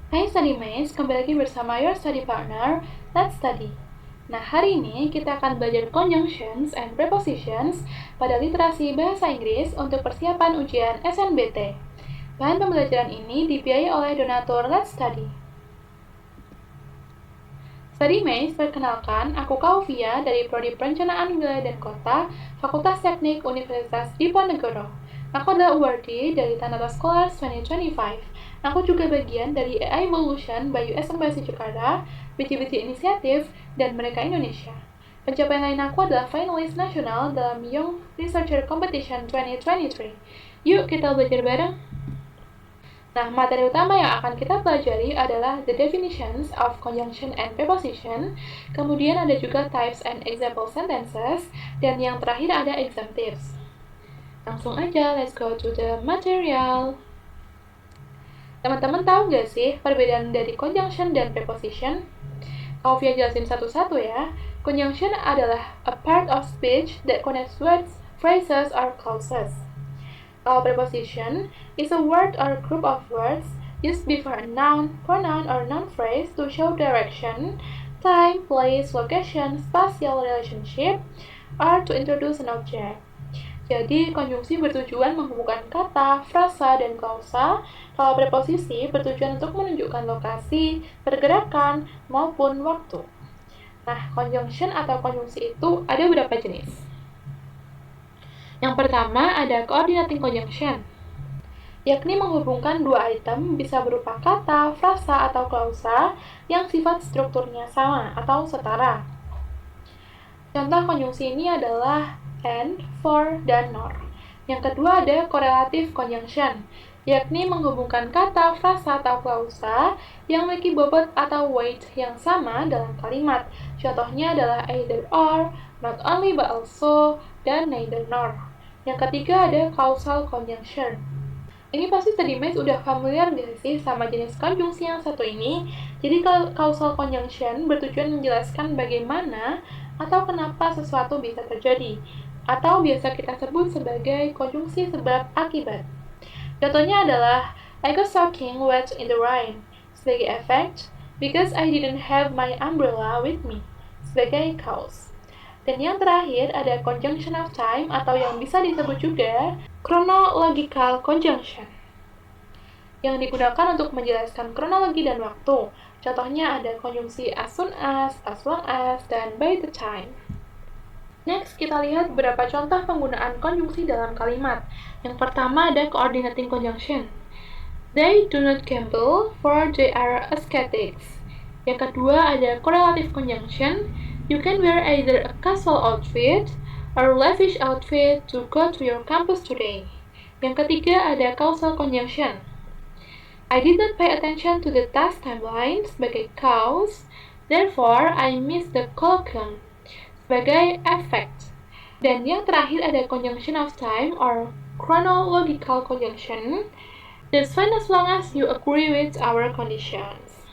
Hai Studymates, kembali lagi bersama your study partner, Let's Study. Nah, hari ini kita akan belajar conjunctions and prepositions pada literasi bahasa Inggris untuk persiapan ujian SNBT. Bahan pembelajaran ini dibiayai oleh donatur Let's Study. Studymates, perkenalkan, aku Kauvia dari Prodi Perencanaan Wilayah dan Kota, Fakultas Teknik Universitas Diponegoro. Aku adalah awardee dari Tanato Scholars 2025. Aku juga bagian dari AI Evolution by US Embassy Jakarta, BC-BC Inisiatif, dan Mereka Indonesia. Pencapaian lain aku adalah finalis nasional dalam Young Researcher Competition 2023. Yuk kita belajar bareng! Nah, materi utama yang akan kita pelajari adalah the definitions of conjunction and preposition, kemudian ada juga types and example sentences, dan yang terakhir ada exam tips. Langsung aja, let's go to the material. Teman-teman tahu nggak sih perbedaan dari conjunction dan preposition? Kauvia jelasin satu-satu ya. Conjunction adalah a part of speech that connects words, phrases, or clauses. Kalau preposition is a word or group of words used before a noun, pronoun, or noun phrase to show direction, time, place, location, spatial relationship, or to introduce an object. Jadi, konjungsi bertujuan menghubungkan kata, frasa, dan klausa, kalau preposisi bertujuan untuk menunjukkan lokasi, pergerakan, maupun waktu. Nah, conjunction atau konjungsi itu ada beberapa jenis. Yang pertama ada coordinating conjunction, yakni menghubungkan dua item bisa berupa kata, frasa, atau klausa yang sifat strukturnya sama atau setara. Contoh konjungsi ini adalah and, for, dan nor. Yang kedua ada correlative conjunction, yakni menghubungkan kata, frasa, atau klausa yang memiliki bobot atau weight yang sama dalam kalimat. Contohnya adalah either or, not only but also, dan neither nor. Yang ketiga ada causal conjunction. Ini pasti Studymates udah familiar gak sih sama jenis konjungsi yang satu ini? Jadi causal conjunction bertujuan menjelaskan bagaimana atau kenapa sesuatu bisa terjadi, atau biasa kita sebut sebagai konjungsi sebab akibat. Contohnya adalah I got soaking wet in the rain sebagai effect because I didn't have my umbrella with me sebagai cause. Dan yang terakhir ada conjunction of time atau yang bisa disebut juga chronological conjunction, yang digunakan untuk menjelaskan kronologi dan waktu. Contohnya ada konjungsi as soon as long as, dan by the time. Next, kita lihat beberapa contoh penggunaan konjungsi dalam kalimat. Yang pertama ada coordinating conjunction. They do not gamble, for they are ascetics. Yang kedua ada correlative conjunction. You can wear either a casual outfit or lavish outfit to go to your campus today. Yang ketiga ada causal conjunction. I did not pay attention to the task timeline sebagai cause, therefore I missed the colloquium sebagai effect. Dan yang terakhir ada conjunction of time or chronological conjunction. That's fine as long as you agree with our conditions.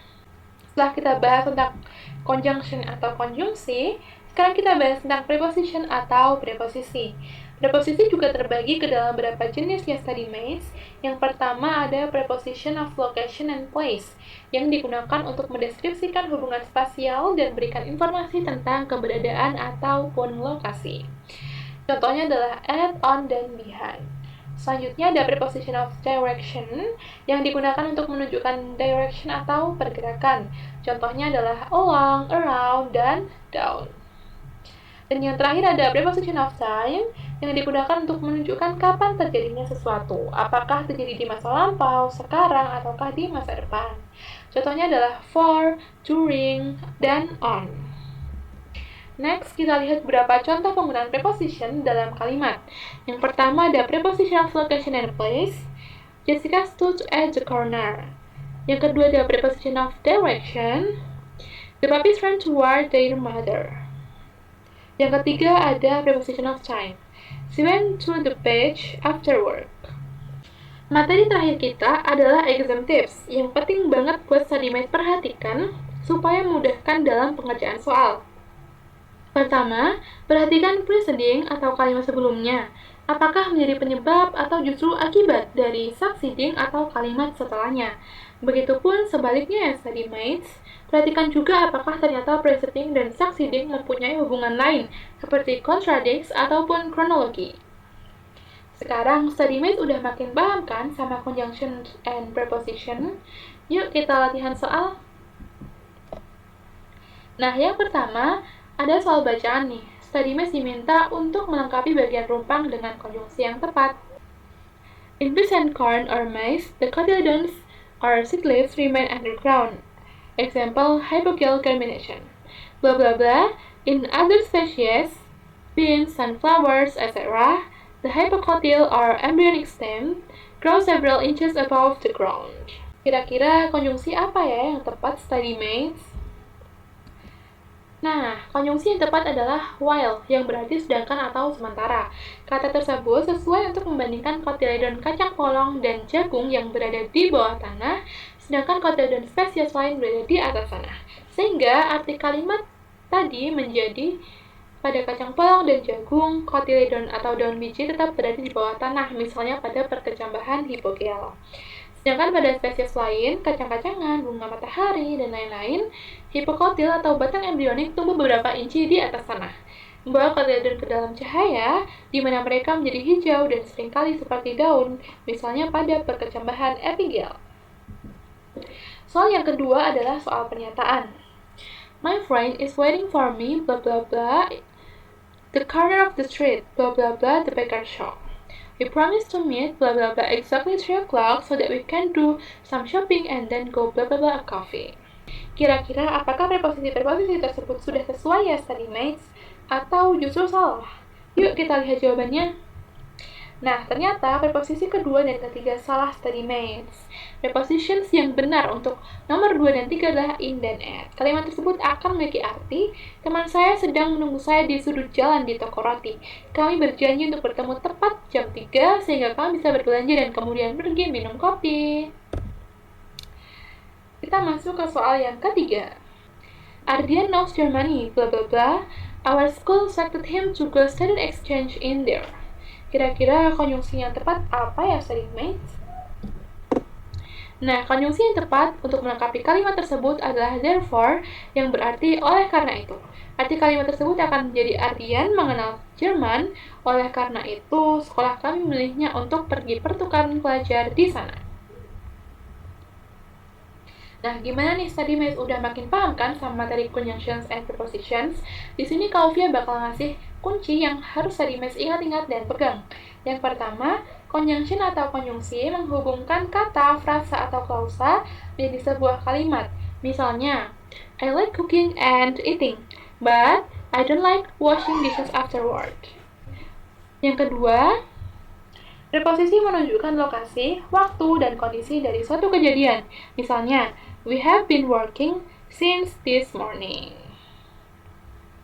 Setelah kita bahas tentang conjunction atau konjungsi, sekarang kita bahas tentang preposition atau preposisi. Preposisi juga terbagi ke dalam beberapa jenis ya Studymates. Yang pertama ada preposition of location and place, yang digunakan untuk mendeskripsikan hubungan spasial dan berikan informasi tentang keberadaan ataupun lokasi. Contohnya adalah at, on, dan behind. Selanjutnya ada preposition of direction yang digunakan untuk menunjukkan direction atau pergerakan. Contohnya adalah along, around, dan down. Dan yang terakhir ada preposition of time yang digunakan untuk menunjukkan kapan terjadinya sesuatu. Apakah terjadi di masa lampau, sekarang, ataukah di masa depan. Contohnya adalah for, during, dan on. Next, kita lihat beberapa contoh penggunaan preposition dalam kalimat. Yang pertama ada preposition of location and place. Jessica stood at the corner. Yang kedua ada preposition of direction. The puppies ran toward their mother. Yang ketiga ada preposition of time. She went to the beach after work. Materi terakhir kita adalah exam tips yang penting banget buat Studymates perhatikan supaya memudahkan dalam pengerjaan soal. Pertama, perhatikan preceding atau kalimat sebelumnya. Apakah menjadi penyebab atau justru akibat dari succeeding atau kalimat setelahnya? Begitupun sebaliknya ya study mates, perhatikan juga apakah ternyata preceding dan succeeding mempunyai hubungan lain, seperti contradicts ataupun kronologi. Sekarang study mates udah makin paham kan sama conjunction and preposition? Yuk kita latihan soal. Nah, yang pertama, ada soal bacaan nih. Study mates diminta untuk melengkapi bagian rumpang dengan konjungsi yang tepat. In present corn or maize, the cotyledons or seed leaves remain underground. Example, hypogeal germination. Blah blah blah. In other species, beans, sunflowers, etc., the hypocotyl or embryonic stem grows several inches above the ground. Kira-kira konjungsi apa ya yang tepat study mates? Nah, konjungsi yang tepat adalah while, yang berarti sedangkan atau sementara. Kata tersebut sesuai untuk membandingkan cotyledon kacang polong dan jagung yang berada di bawah tanah, sedangkan cotyledon spesies lain berada di atas tanah. Sehingga arti kalimat tadi menjadi pada kacang polong dan jagung, cotyledon atau daun biji tetap berada di bawah tanah, misalnya pada perkecambahan hipogeal. Sedangkan pada spesies lain, kacang-kacangan, bunga matahari, dan lain-lain, hipokotil atau batang embrionik tumbuh beberapa inci di atas tanah, membawa cotyledon ke dalam cahaya, di mana mereka menjadi hijau dan seringkali seperti daun, misalnya pada perkecambahan epigel. Soal yang kedua adalah soal pernyataan. My friend is waiting for me, blah blah blah, the corner of the street, blah blah blah, the baker shop. We promised to meet blah blah blah exactly 3 o'clock so that we can do some shopping and then go blah blah blah a coffee. Kira-kira apakah preposisi-preposisi tersebut sudah sesuai ya study mates atau justru salah? Yuk kita lihat jawabannya. Nah, ternyata preposisi kedua dan ketiga salah study mates. Prepositions yang benar untuk nomor 2 dan 3 adalah in dan at. Kalimat tersebut akan memiliki arti, teman saya sedang menunggu saya di sudut jalan di toko roti. Kami berjanji untuk bertemu tepat jam 3 sehingga kami bisa berbelanja dan kemudian pergi minum kopi. Kita masuk ke soal yang ketiga. Ardian knows Germany, blah blah blah. Our school selected him to go student exchange in there. Kira-kira konjungsi yang tepat apa ya study mates? Nah, konjungsi yang tepat untuk melengkapi kalimat tersebut adalah therefore, yang berarti oleh karena itu. Arti kalimat tersebut akan menjadi Ardian mengenal Jerman, oleh karena itu sekolah kami memilihnya untuk pergi pertukaran pelajar di sana. Nah, gimana nih study mates? Udah makin paham kan sama materi conjunctions and prepositions? Di sini Kak Ovia bakal ngasih kunci yang harus study mates ingat-ingat dan pegang. Yang pertama, conjunction atau konjungsi menghubungkan kata, frasa, atau klausa menjadi sebuah kalimat. Misalnya, I like cooking and eating, but I don't like washing dishes afterward. Yang kedua, preposisi menunjukkan lokasi, waktu, dan kondisi dari suatu kejadian. Misalnya, we have been working since this morning.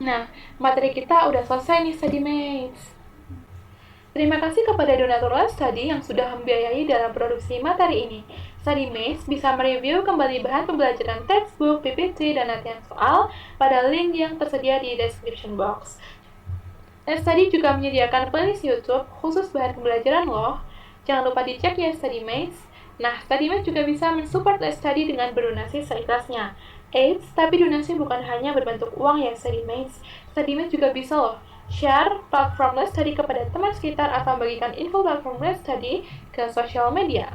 Nah, materi kita udah selesai nih study mates. Terima kasih kepada donatur Les Study yang sudah membiayai dalam produksi materi ini. Study mates bisa mereview kembali bahan pembelajaran textbook, PPT, dan latihan soal pada link yang tersedia di description box. Les Study juga menyediakan playlist YouTube khusus bahan pembelajaran loh. Jangan lupa dicek ya study mates. Nah, study mates juga bisa mensupport Les Study dengan berdonasi seikhlasnya. Eits, tapi donasi bukan hanya berbentuk uang ya study mates. Study mates juga bisa loh share platform Les Study kepada teman sekitar atau bagikan info platform Les Study ke sosial media.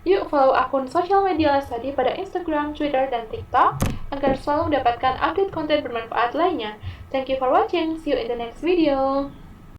Yuk follow akun sosial media Les Study pada Instagram, Twitter, dan TikTok agar selalu mendapatkan update konten bermanfaat lainnya. Thank you for watching. See you in the next video.